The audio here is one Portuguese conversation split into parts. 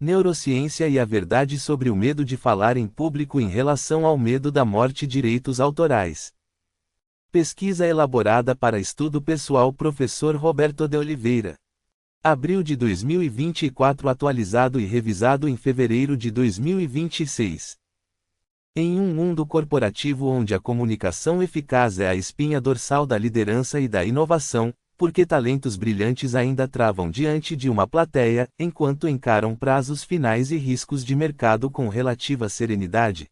Neurociência e a verdade sobre o medo de falar em público em relação ao medo da morte. Direitos autorais. Pesquisa elaborada para estudo pessoal. Professor Roberto de Oliveira. Abril de 2024. Atualizado e revisado em fevereiro de 2026. Em um mundo corporativo onde a comunicação eficaz é a espinha dorsal da liderança e da inovação, por que talentos brilhantes ainda travam diante de uma plateia, enquanto encaram prazos finais e riscos de mercado com relativa serenidade?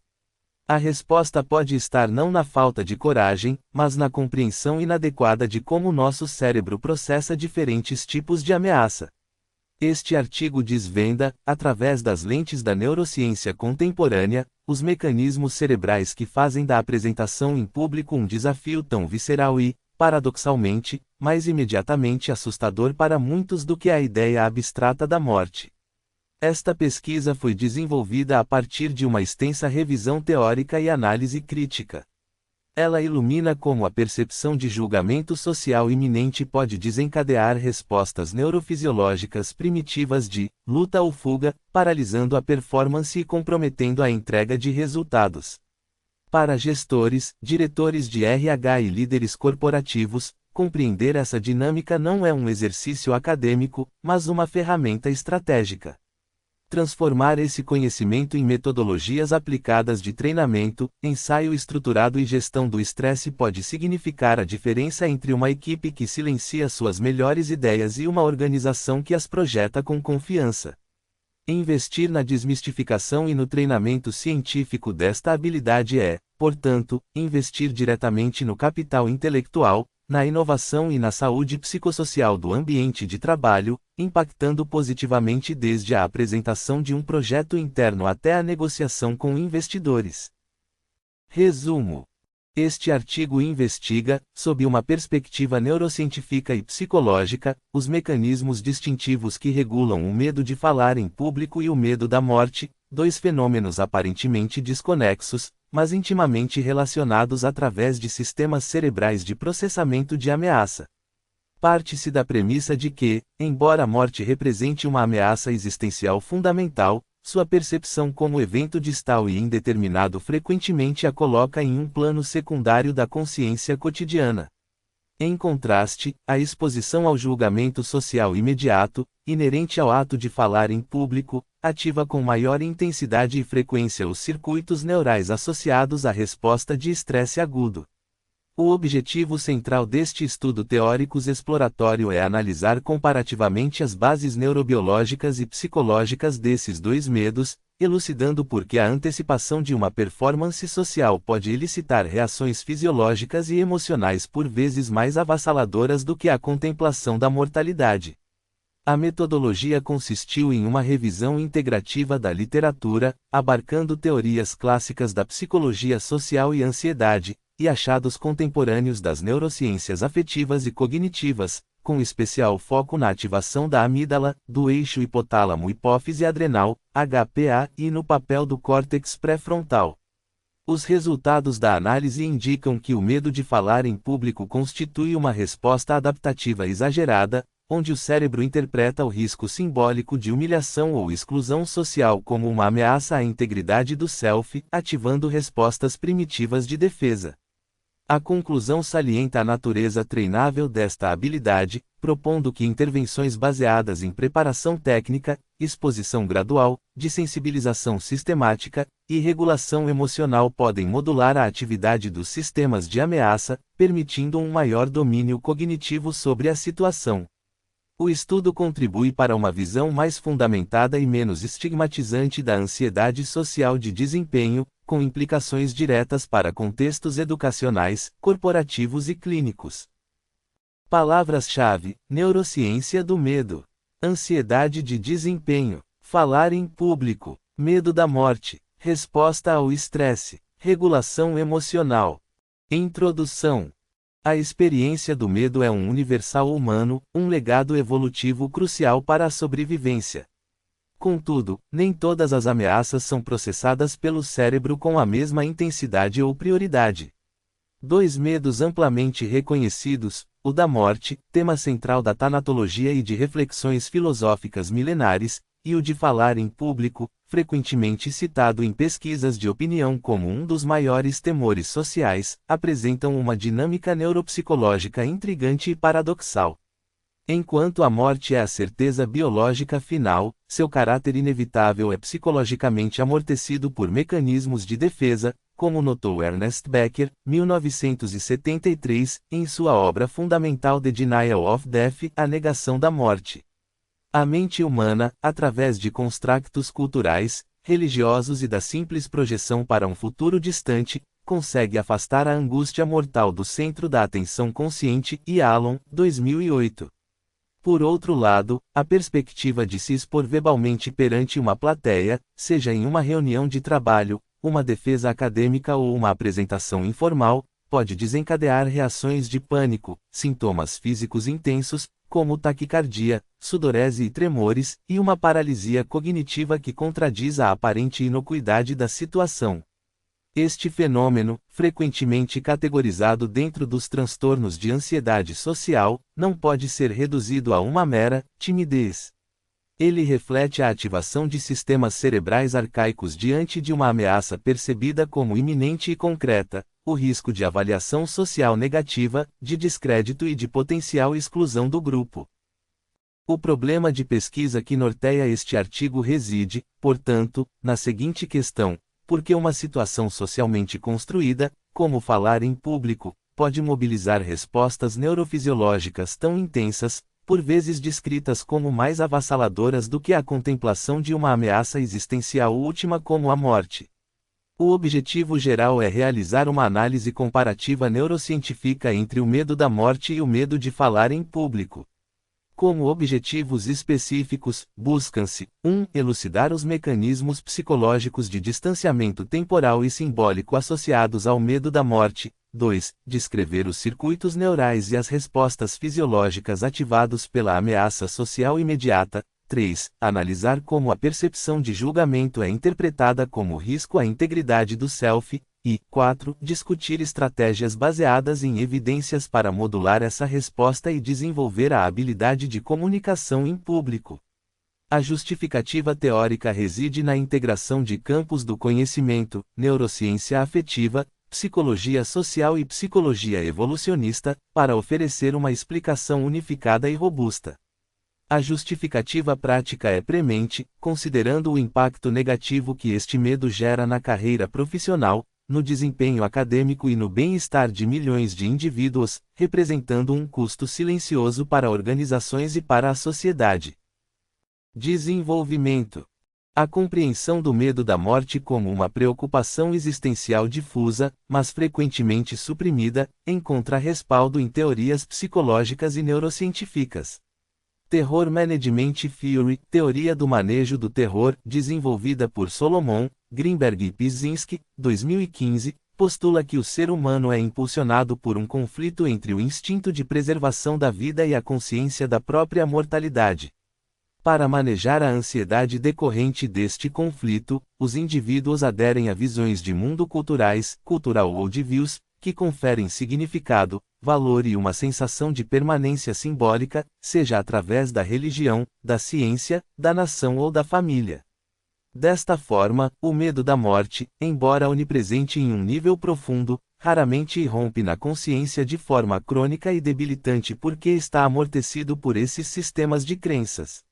A resposta pode estar não na falta de coragem, mas na compreensão inadequada de como nosso cérebro processa diferentes tipos de ameaça. Este artigo desvenda, através das lentes da neurociência contemporânea, os mecanismos cerebrais que fazem da apresentação em público um desafio tão visceral e, paradoxalmente, mais imediatamente assustador para muitos do que a ideia abstrata da morte. Esta pesquisa foi desenvolvida a partir de uma extensa revisão teórica e análise crítica. Ela ilumina como a percepção de julgamento social iminente pode desencadear respostas neurofisiológicas primitivas de luta ou fuga, paralisando a performance e comprometendo a entrega de resultados. Para gestores, diretores de RH e líderes corporativos, compreender essa dinâmica não é um exercício acadêmico, mas uma ferramenta estratégica. Transformar esse conhecimento em metodologias aplicadas de treinamento, ensaio estruturado e gestão do estresse pode significar a diferença entre uma equipe que silencia suas melhores ideias e uma organização que as projeta com confiança. Investir na desmistificação e no treinamento científico desta habilidade é, portanto, investir diretamente no capital intelectual, na inovação e na saúde psicossocial do ambiente de trabalho, impactando positivamente desde a apresentação de um projeto interno até a negociação com investidores. Resumo: este artigo investiga, sob uma perspectiva neurocientífica e psicológica, os mecanismos distintivos que regulam o medo de falar em público e o medo da morte, dois fenômenos aparentemente desconexos, mas intimamente relacionados através de sistemas cerebrais de processamento de ameaça. Parte-se da premissa de que, embora a morte represente uma ameaça existencial fundamental, sua percepção como evento distal e indeterminado frequentemente a coloca em um plano secundário da consciência cotidiana. Em contraste, a exposição ao julgamento social imediato, inerente ao ato de falar em público, ativa com maior intensidade e frequência os circuitos neurais associados à resposta de estresse agudo. O objetivo central deste estudo teórico exploratório é analisar comparativamente as bases neurobiológicas e psicológicas desses dois medos, elucidando por que a antecipação de uma performance social pode elicitar reações fisiológicas e emocionais por vezes mais avassaladoras do que a contemplação da mortalidade. A metodologia consistiu em uma revisão integrativa da literatura, abarcando teorias clássicas da psicologia social e ansiedade, e achados contemporâneos das neurociências afetivas e cognitivas, com especial foco na ativação da amígdala, do eixo hipotálamo-hipófise adrenal, HPA, e no papel do córtex pré-frontal. Os resultados da análise indicam que o medo de falar em público constitui uma resposta adaptativa exagerada, onde o cérebro interpreta o risco simbólico de humilhação ou exclusão social como uma ameaça à integridade do self, ativando respostas primitivas de defesa. A conclusão salienta a natureza treinável desta habilidade, propondo que intervenções baseadas em preparação técnica, exposição gradual, desensibilização sistemática e regulação emocional podem modular a atividade dos sistemas de ameaça, permitindo um maior domínio cognitivo sobre a situação. O estudo contribui para uma visão mais fundamentada e menos estigmatizante da ansiedade social de desempenho, com implicações diretas para contextos educacionais, corporativos e clínicos. Palavras-chave: neurociência do medo, ansiedade de desempenho, falar em público, medo da morte, resposta ao estresse, regulação emocional. Introdução. A experiência do medo é um universal humano, um legado evolutivo crucial para a sobrevivência. Contudo, nem todas as ameaças são processadas pelo cérebro com a mesma intensidade ou prioridade. Dois medos amplamente reconhecidos, o da morte, tema central da tanatologia e de reflexões filosóficas milenares, e o de falar em público, frequentemente citado em pesquisas de opinião como um dos maiores temores sociais, apresentam uma dinâmica neuropsicológica intrigante e paradoxal. Enquanto a morte é a certeza biológica final, seu caráter inevitável é psicologicamente amortecido por mecanismos de defesa, como notou Ernest Becker, 1973, em sua obra fundamental The Denial of Death, A Negação da Morte. A mente humana, através de construtos culturais, religiosos e da simples projeção para um futuro distante, consegue afastar a angústia mortal do centro da atenção consciente, e Allen, 2008. Por outro lado, a perspectiva de se expor verbalmente perante uma plateia, seja em uma reunião de trabalho, uma defesa acadêmica ou uma apresentação informal, pode desencadear reações de pânico, sintomas físicos intensos, como taquicardia, sudorese e tremores, e uma paralisia cognitiva que contradiz a aparente inocuidade da situação. Este fenômeno, frequentemente categorizado dentro dos transtornos de ansiedade social, não pode ser reduzido a uma mera timidez. Ele reflete a ativação de sistemas cerebrais arcaicos diante de uma ameaça percebida como iminente e concreta, o risco de avaliação social negativa, de descrédito e de potencial exclusão do grupo. O problema de pesquisa que norteia este artigo reside, portanto, na seguinte questão: por que uma situação socialmente construída, como falar em público, pode mobilizar respostas neurofisiológicas tão intensas, por vezes descritas como mais avassaladoras do que a contemplação de uma ameaça existencial última como a morte? O objetivo geral é realizar uma análise comparativa neurocientífica entre o medo da morte e o medo de falar em público. Como objetivos específicos, buscam-se: 1. Elucidar os mecanismos psicológicos de distanciamento temporal e simbólico associados ao medo da morte. 2. Descrever os circuitos neurais e as respostas fisiológicas ativados pela ameaça social imediata. 3. Analisar como a percepção de julgamento é interpretada como risco à integridade do self. E 4. Discutir estratégias baseadas em evidências para modular essa resposta e desenvolver a habilidade de comunicação em público. A justificativa teórica reside na integração de campos do conhecimento, neurociência afetiva, psicologia social e psicologia evolucionista, para oferecer uma explicação unificada e robusta. A justificativa prática é premente, considerando o impacto negativo que este medo gera na carreira profissional, no desempenho acadêmico e no bem-estar de milhões de indivíduos, representando um custo silencioso para organizações e para a sociedade. Desenvolvimento. A compreensão do medo da morte como uma preocupação existencial difusa, mas frequentemente suprimida, encontra respaldo em teorias psicológicas e neurocientíficas. Terror Management Theory, teoria do manejo do terror, desenvolvida por Solomon, Greenberg e Pizinski, 2015, postula que o ser humano é impulsionado por um conflito entre o instinto de preservação da vida e a consciência da própria mortalidade. Para manejar a ansiedade decorrente deste conflito, os indivíduos aderem a visões de mundo culturais, cultural worldviews, que conferem significado, valor e uma sensação de permanência simbólica, seja através da religião, da ciência, da nação ou da família. Desta forma, o medo da morte, embora onipresente em um nível profundo, raramente irrompe na consciência de forma crônica e debilitante porque está amortecido por esses sistemas de crenças.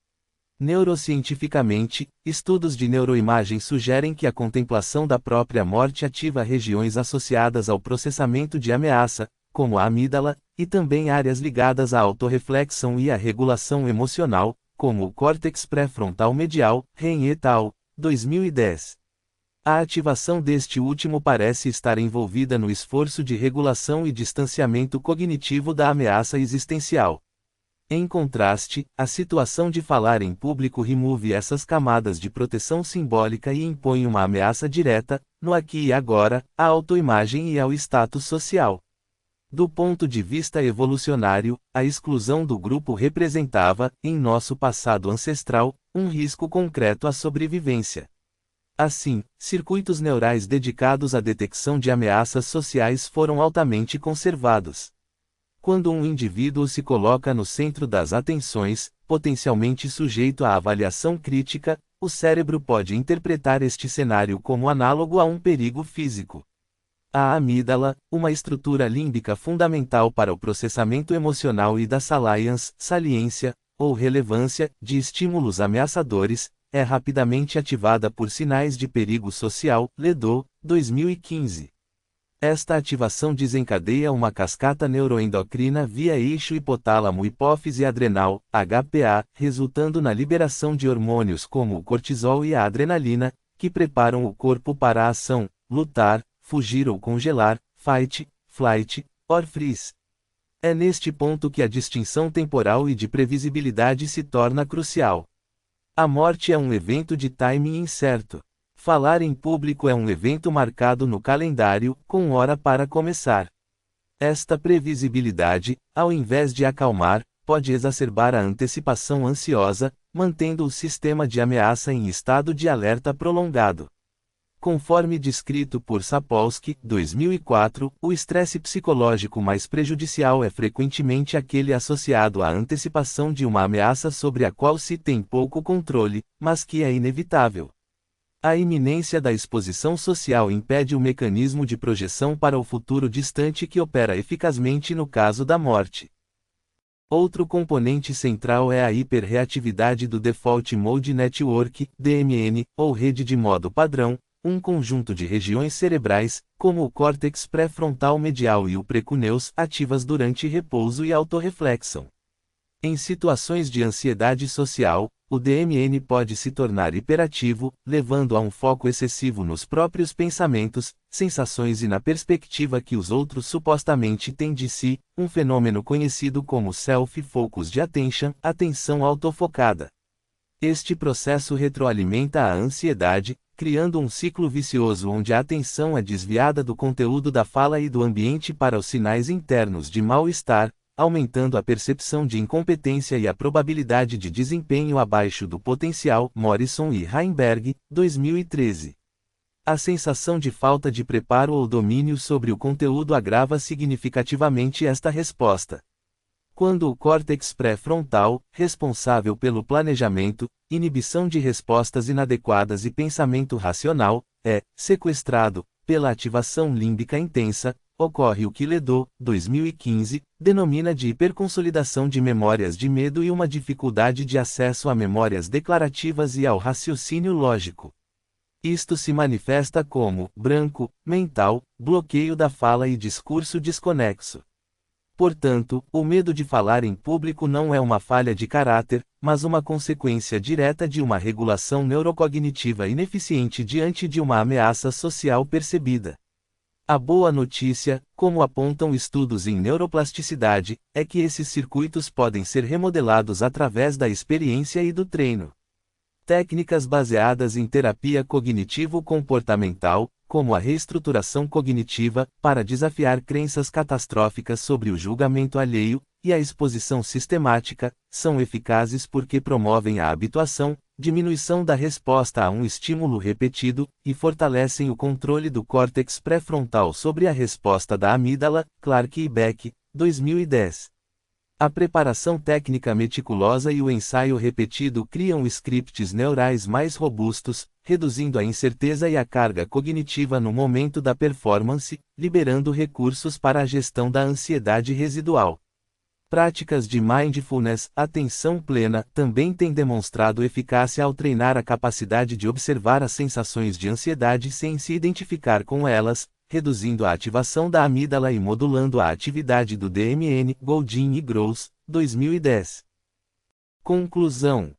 Neurocientificamente, estudos de neuroimagem sugerem que a contemplação da própria morte ativa regiões associadas ao processamento de ameaça, como a amígdala, e também áreas ligadas à autorreflexão e à regulação emocional, como o córtex pré-frontal medial, Ren et al., 2010. A ativação deste último parece estar envolvida no esforço de regulação e distanciamento cognitivo da ameaça existencial. Em contraste, a situação de falar em público remove essas camadas de proteção simbólica e impõe uma ameaça direta, no aqui e agora, à autoimagem e ao status social. Do ponto de vista evolucionário, a exclusão do grupo representava, em nosso passado ancestral, um risco concreto à sobrevivência. Assim, circuitos neurais dedicados à detecção de ameaças sociais foram altamente conservados. Quando um indivíduo se coloca no centro das atenções, potencialmente sujeito à avaliação crítica, o cérebro pode interpretar este cenário como análogo a um perigo físico. A amígdala, uma estrutura límbica fundamental para o processamento emocional e da saliência, ou relevância, de estímulos ameaçadores, é rapidamente ativada por sinais de perigo social, Ledoux, 2015. Esta ativação desencadeia uma cascata neuroendocrina via eixo hipotálamo-hipófise adrenal, HPA, resultando na liberação de hormônios como o cortisol e a adrenalina, que preparam o corpo para a ação, lutar, fugir ou congelar, fight, flight, or freeze. É neste ponto que a distinção temporal e de previsibilidade se torna crucial. A morte é um evento de timing incerto. Falar em público é um evento marcado no calendário, com hora para começar. Esta previsibilidade, ao invés de acalmar, pode exacerbar a antecipação ansiosa, mantendo o sistema de ameaça em estado de alerta prolongado. Conforme descrito por Sapolsky, 2004, o estresse psicológico mais prejudicial é frequentemente aquele associado à antecipação de uma ameaça sobre a qual se tem pouco controle, mas que é inevitável. A iminência da exposição social impede o mecanismo de projeção para o futuro distante que opera eficazmente no caso da morte. Outro componente central é a hiperreatividade do Default Mode Network, DMN, ou rede de modo padrão, um conjunto de regiões cerebrais, como o córtex pré-frontal medial e o precuneus, ativas durante repouso e autorreflexão. Em situações de ansiedade social, o DMN pode se tornar hiperativo, levando a um foco excessivo nos próprios pensamentos, sensações e na perspectiva que os outros supostamente têm de si, um fenômeno conhecido como self-focused attention, atenção autofocada. Este processo retroalimenta a ansiedade, criando um ciclo vicioso onde a atenção é desviada do conteúdo da fala e do ambiente para os sinais internos de mal-estar, aumentando a percepção de incompetência e a probabilidade de desempenho abaixo do potencial. Morrison e Heimberg, 2013. A sensação de falta de preparo ou domínio sobre o conteúdo agrava significativamente esta resposta. Quando o córtex pré-frontal, responsável pelo planejamento, inibição de respostas inadequadas e pensamento racional, é sequestrado pela ativação límbica intensa, ocorre o que Ledoux, 2015, denomina de hiperconsolidação de memórias de medo e uma dificuldade de acesso a memórias declarativas e ao raciocínio lógico. Isto se manifesta como branco mental, bloqueio da fala e discurso desconexo. Portanto, o medo de falar em público não é uma falha de caráter, mas uma consequência direta de uma regulação neurocognitiva ineficiente diante de uma ameaça social percebida. A boa notícia, como apontam estudos em neuroplasticidade, é que esses circuitos podem ser remodelados através da experiência e do treino. Técnicas baseadas em terapia cognitivo-comportamental, como a reestruturação cognitiva, para desafiar crenças catastróficas sobre o julgamento alheio, e a exposição sistemática, são eficazes porque promovem a habituação, diminuição da resposta a um estímulo repetido, e fortalecem o controle do córtex pré-frontal sobre a resposta da amígdala. Clark e Beck, 2010. A preparação técnica meticulosa e o ensaio repetido criam scripts neurais mais robustos, reduzindo a incerteza e a carga cognitiva no momento da performance, liberando recursos para a gestão da ansiedade residual. Práticas de mindfulness, atenção plena, também têm demonstrado eficácia ao treinar a capacidade de observar as sensações de ansiedade sem se identificar com elas, reduzindo a ativação da amígdala e modulando a atividade do DMN. Goldin e Gross, 2010. Conclusão.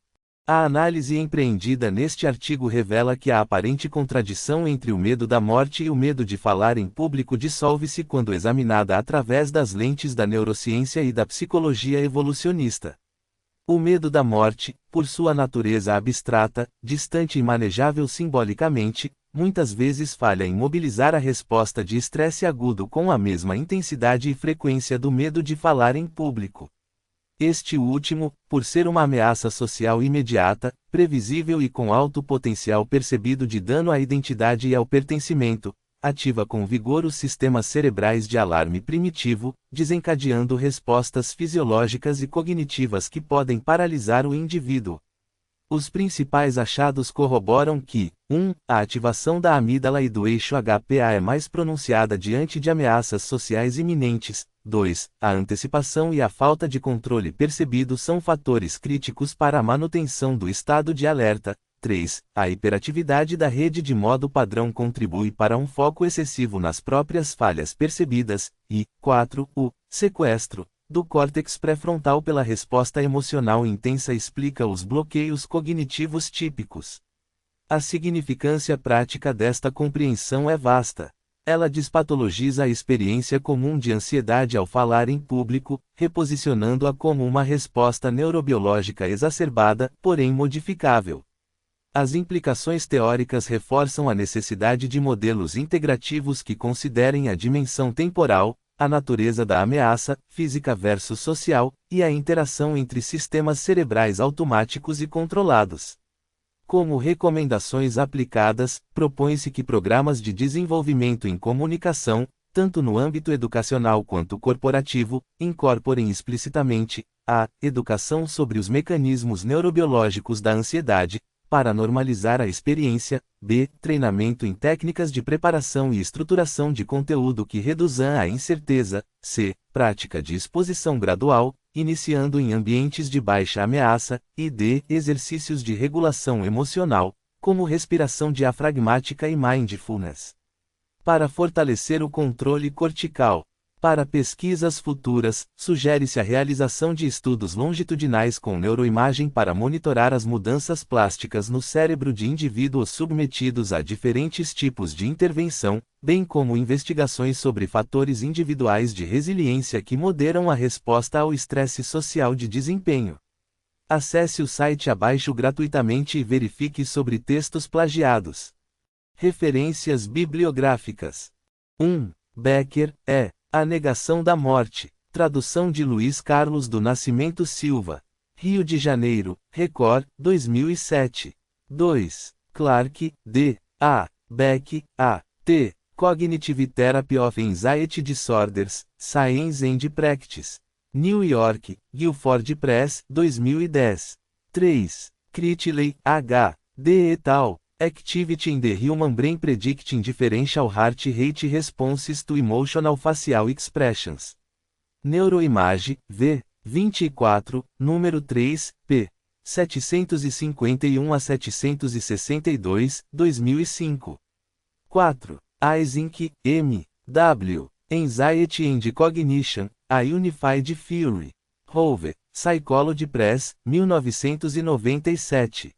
A análise empreendida neste artigo revela que a aparente contradição entre o medo da morte e o medo de falar em público dissolve-se quando examinada através das lentes da neurociência e da psicologia evolucionista. O medo da morte, por sua natureza abstrata, distante e manejável simbolicamente, muitas vezes falha em mobilizar a resposta de estresse agudo com a mesma intensidade e frequência do medo de falar em público. Este último, por ser uma ameaça social imediata, previsível e com alto potencial percebido de dano à identidade e ao pertencimento, ativa com vigor os sistemas cerebrais de alarme primitivo, desencadeando respostas fisiológicas e cognitivas que podem paralisar o indivíduo. Os principais achados corroboram que, 1. A ativação da amígdala e do eixo HPA é mais pronunciada diante de ameaças sociais iminentes. 2. A antecipação e a falta de controle percebido são fatores críticos para a manutenção do estado de alerta. 3. A hiperatividade da rede de modo padrão contribui para um foco excessivo nas próprias falhas percebidas. E, 4. O sequestro do córtex pré-frontal pela resposta emocional intensa explica os bloqueios cognitivos típicos. A significância prática desta compreensão é vasta. Ela despatologiza a experiência comum de ansiedade ao falar em público, reposicionando-a como uma resposta neurobiológica exacerbada, porém modificável. As implicações teóricas reforçam a necessidade de modelos integrativos que considerem a dimensão temporal, a natureza da ameaça, física versus social, e a interação entre sistemas cerebrais automáticos e controlados. Como recomendações aplicadas, propõe-se que programas de desenvolvimento em comunicação, tanto no âmbito educacional quanto corporativo, incorporem explicitamente a educação sobre os mecanismos neurobiológicos da ansiedade, para normalizar a experiência. B. Treinamento em técnicas de preparação e estruturação de conteúdo que reduzam a incerteza. C. Prática de exposição gradual, iniciando em ambientes de baixa ameaça. E D. Exercícios de regulação emocional, como respiração diafragmática e mindfulness, para fortalecer o controle cortical. Para pesquisas futuras, sugere-se a realização de estudos longitudinais com neuroimagem para monitorar as mudanças plásticas no cérebro de indivíduos submetidos a diferentes tipos de intervenção, bem como investigações sobre fatores individuais de resiliência que moderam a resposta ao estresse social de desempenho. Acesse o site abaixo gratuitamente e verifique sobre textos plagiados. Referências bibliográficas. 1. Becker, E. A Negação da Morte. Tradução de Luiz Carlos do Nascimento Silva. Rio de Janeiro, Record, 2007. 2. Clark, D. A. Beck, A. T. Cognitive Therapy of Anxiety Disorders, Science and Practice. New York, Guilford Press, 2010. 3. Critley, H. D. et al. Activity in the Human Brain Predicting Differential Heart Rate Responses to Emotional Facial Expressions. Neuroimage, V. 24, número 3, p. 751 a 762, 2005. 4. Ising, M. W. Anxiety and Cognition, A Unified Theory. Hove, Psychology Press, 1997.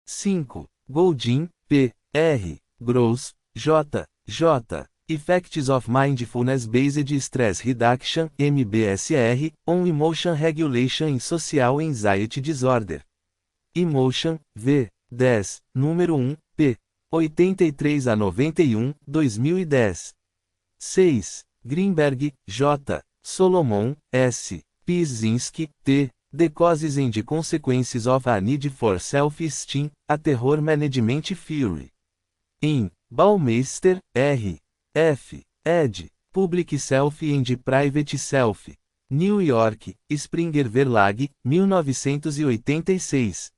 5. Goldin, P. R. Gross, J. J. Effects of Mindfulness-Based Stress Reduction, MBSR, on Emotion Regulation in Social Anxiety Disorder. Emotion, V. 10, número 1, p. 83 a 91, 2010. 6. Greenberg, J. Solomon, S. Pizinski, T. The Causes and Consequences of a Need for Self-Esteem, a Terror Management Theory. In Baumeister, R. F. ed. Public Self and Private Self. New York, Springer Verlag, 1986.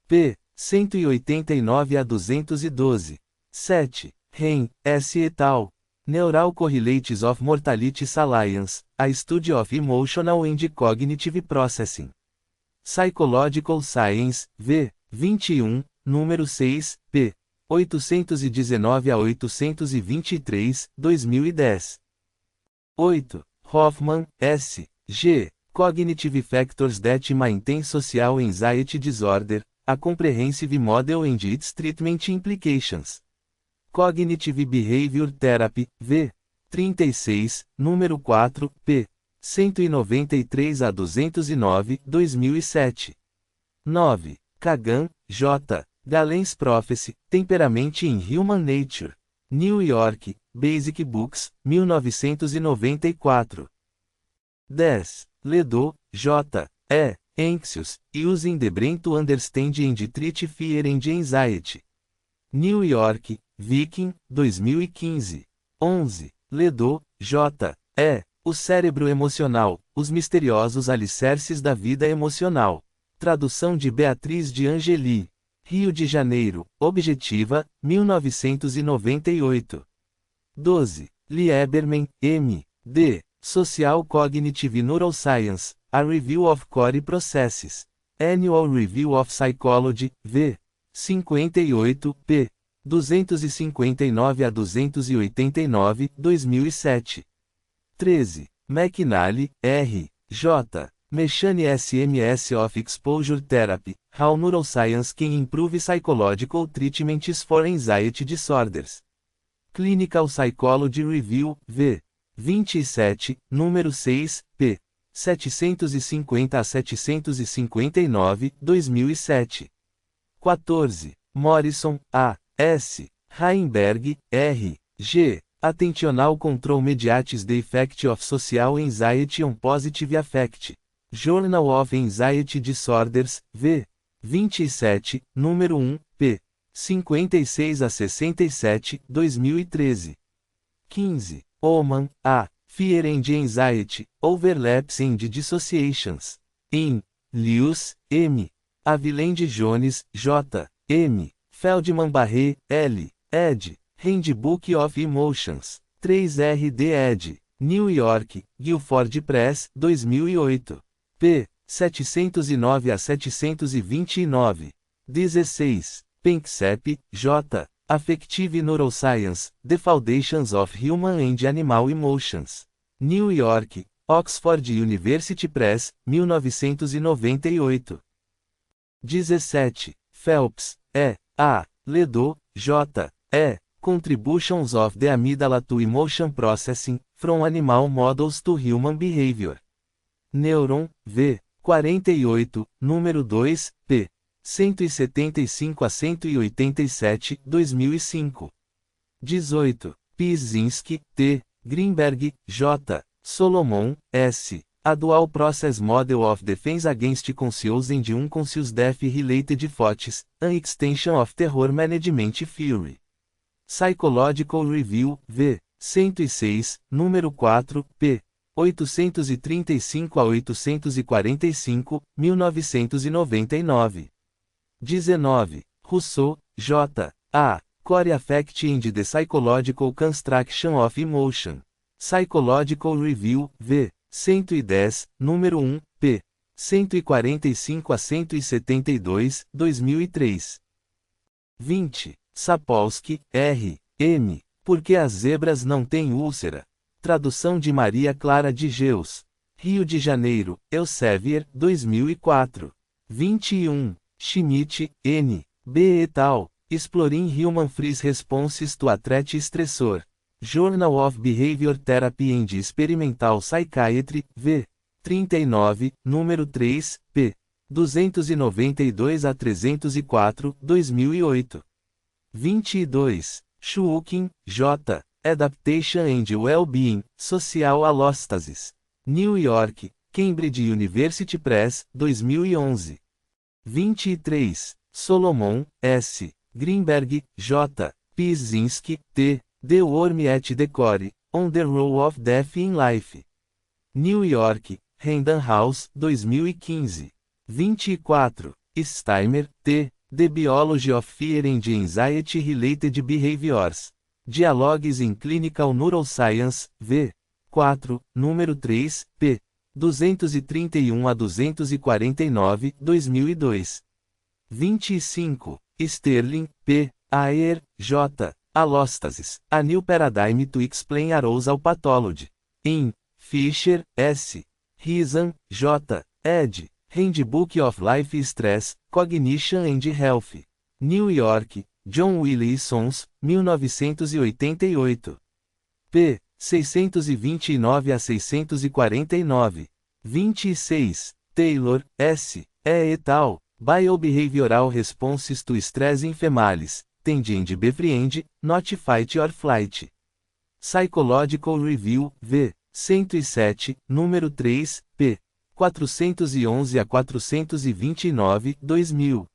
p. 189 a 212. 7. Ren, S. et al. Neural Correlates of Mortality Salience, A Study of Emotional and Cognitive Processing. Psychological Science, V. 21, número 6, p. 819 a 823, 2010. 8. Hoffman, S. G. Cognitive Factors that Maintain Social Anxiety Disorder, A Comprehensive Model and Its Treatment Implications. Cognitive Behavior Therapy, V. 36, número 4, p. 193 a 209, 2007. 9. Kagan, J. Galen's Prophecy, Temperament in Human Nature. New York, Basic Books, 1994. 10. Ledoux, J. E. Anxious, Using the Brain to Understand and Treat Fear and Anxiety. New York, Viking, 2015. 11. Ledoux, J. E. O cérebro emocional, os misteriosos alicerces da vida emocional. Tradução de Beatriz de Angeli. Rio de Janeiro, Objetiva, 1998. 12. Lieberman, M. D. Social Cognitive Neuroscience, A Review of Core Processes. Annual Review of Psychology, v. 58, p. 259 a 289, 2007. 13. McNally, R. J. Mechanic SMS of Exposure Therapy, How Neuroscience Can Improve Psychological Treatments for Anxiety Disorders. Clinical Psychology Review, v. 27, número 6, p. 750 a 759, 2007. 14. Morrison, A. S. Heinberg, R. G. Attentional Control Mediates the Effect of Social Anxiety on Positive Affect. Journal of Anxiety Disorders, v. 27, número 1, p. 56 a 67, 2013. 15. Oman, A. Fear and Anxiety, Overlaps and Dissociations. In. Lewis, M. Aviland Jones, J. M. Feldman Barré, L. ed. Handbook of Emotions. 3rd ed. New York, Guilford Press, 2008. p. 709 a 729. 16. Panksepp, J. Affective Neuroscience, The Foundations of Human and Animal Emotions. New York, Oxford University Press, 1998. 17. Phelps, E. A. Ledoux, J. E. Contributions of the Amygdala to Emotion Processing, From Animal Models to Human Behavior. Neuron, v. 48, número 2, p. 175 a 187, 2005. 18. Pizinski, T. Greenberg, J. Solomon, S. A Dual Process Model of Defense Against Conscious and Unconscious Death-Related Thoughts, An Extension of Terror Management Theory. Psychological Review, v. 106, número 4, p. 835 a 845, 1999. 19. Rousseau, J. A. Core Affect and the Psychological Construction of Emotion. Psychological Review, v. 110, número 1, p. 145 a 172, 2003. 20. Sapolsky, R. M. Por que as zebras não têm úlcera? Tradução de Maria Clara de Geus. Rio de Janeiro, Elsevier, 2004. 21. Schmidt, N. B. et al. Exploring Human Freeze Responses to a Threat Stressor. Journal of Behavior Therapy and Experimental Psychiatry, v. 39, número 3, p. 292 a 304, 2008. 22. Schuokin, J. Adaptation and Well-Being, Social Allostasis. New York, Cambridge University Press, 2011. 23. Solomon, S. Greenberg, J. Pizinski, T. The Worm at the Core, On the Role of Death in Life. New York, Random House, 2015. 24. Steimer, T. The Biology of Fear and Anxiety-Related Behaviors. Dialogues in Clinical Neuroscience, v. 4, número 3, p. 231 a 249, 2002. 25. Sterling, P. Ayer, J. Allostasis, A New Paradigm to Explain Arousal Pathology. In. Fisher, S. Rizan, J. ed. Handbook of Life Stress, Cognition and Health. New York, John Wiley Sons, 1988. p. 629 a 649. 26. Taylor, S. E. et al. Biobehavioral Responses to Stress in Females, Tend and Befriend, Not Fight or Flight. Psychological Review, v. 107, número 3, p. 411 a 429, 2000.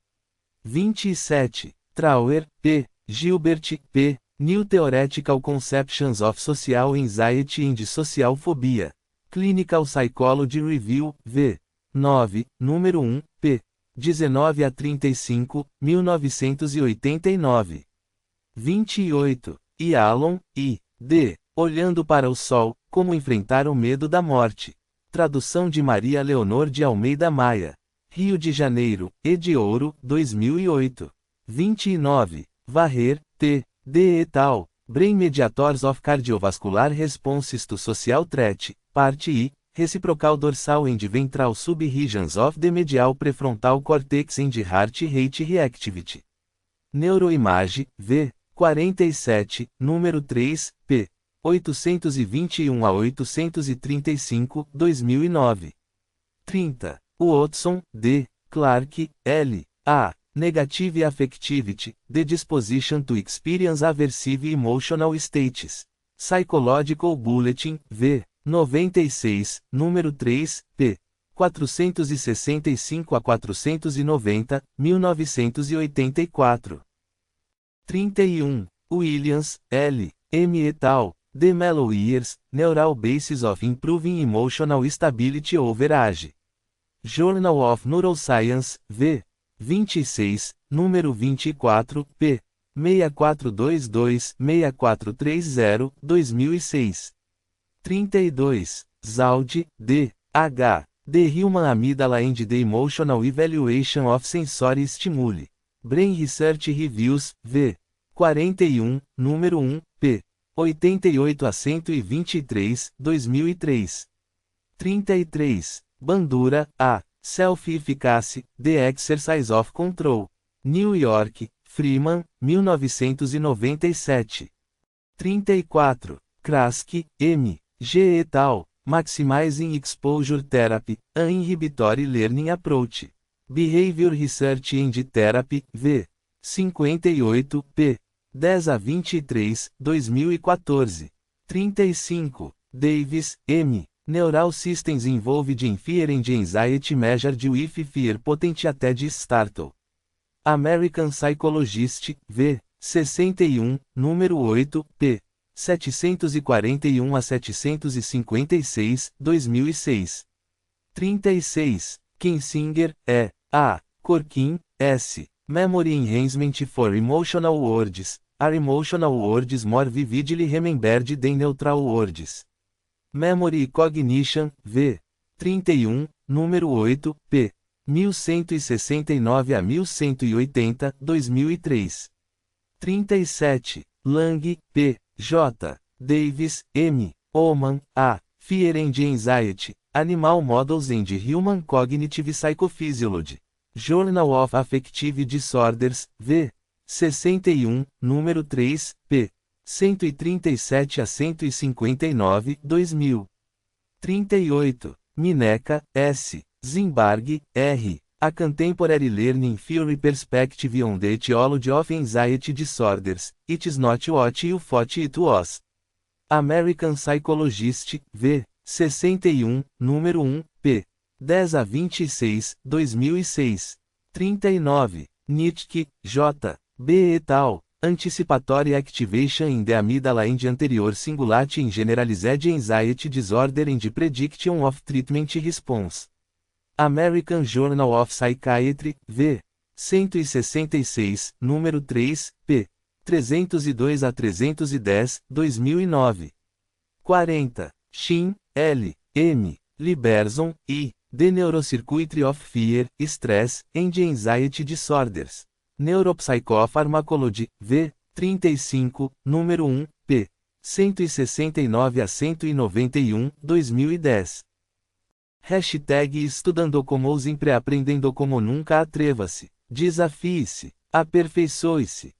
27. Trauer, P. Gilbert, P. New Theoretical Conceptions of Social Anxiety and Social Phobia. Clinical Psychology Review, v. 9, número 1, p. 19 a 35, 1989. 28. E. Alon, I. D. Olhando para o Sol, Como Enfrentar o Medo da Morte. Tradução de Maria Leonor de Almeida Maia. Rio de Janeiro, Ed Ouro, 2008. 29. Varrer, T. D. et al. Brain Mediators of Cardiovascular Responses to Social Threat, Parte I, Reciprocal Dorsal and Ventral Subregions of the Medial Prefrontal Cortex and Heart Rate Reactivity. Neuroimage, v. 47, número 3, p. 821 a 835, 2009. 30. Watson, D. Clark, L. A. Negative Affectivity, The Disposition to Experience Aversive Emotional States. Psychological Bulletin, v. 96, número 3, p. 465 a 490, 1984. 31. Williams, L. M. et al. The Mellow Years, Neural Basis of Improving Emotional Stability Over Age. Journal of Neuroscience, v. 26, número 24, p. 6422-6430, 2006. 32. Zaldi, D. H. The Human Amygdala and the Emotional Evaluation of Sensory Stimuli. Brain Research Reviews, v. 41, número 1, p. 88 a 123, 2003. 33. Bandura, A. Self-Efficacy, The Exercise of Control. New York, Freeman, 1997. 34. Krask, M. G. et al. Maximizing Exposure Therapy, An Inhibitory Learning Approach. Behavior Research and Therapy, v. 58, p. 10 a 23, 2014. 35. Davis, M. Neural Systems Involved in Fear and Anxiety Measured with Fear Potentiated Startle. American Psychologist, v. 61, número 8, p. 741 a 756, 2006. 36. Kinsinger, E. A. Corkin, S. Memory Enhancement for Emotional Words. Are emotional words more vividly remembered than neutral words? Memory Cognition, v. 31, número 8, p. 1169 a 1180, 2003. 37. Lang, P. J. Davis, M. Oman, A. Fear and Anxiety, Animal Models and Human Cognitive Psychophysiology. Journal of Affective Disorders, v. 61, número 3, p. 137 a 159, 2000. 38. Mineka, S. Zimbarg, R. A Contemporary Learning Theory Perspective on the Etiology of Anxiety Disorders, It's Not What You Thought It Was. American Psychologist, v. 61, número 1, p. 10 a 26, 2006. 39. Nitschke, J. B. et al. Anticipatory Activation in the Amygdala and Anterior Cingulate in Generalized Anxiety Disorder and Prediction of Treatment Response. American Journal of Psychiatry, v. 166, número 3, p. 302 a 310, 2009. 40. Shin, L. M. Liberson, I. The Neurocircuitry of Fear, Stress, and Anxiety Disorders. Neuropsychopharmacology, v. 35, número 1, p. 169 a 191, 2010. Hashtag Estudando como sempre aprendendo como nunca atreva-se, desafie-se, aperfeiçoe-se.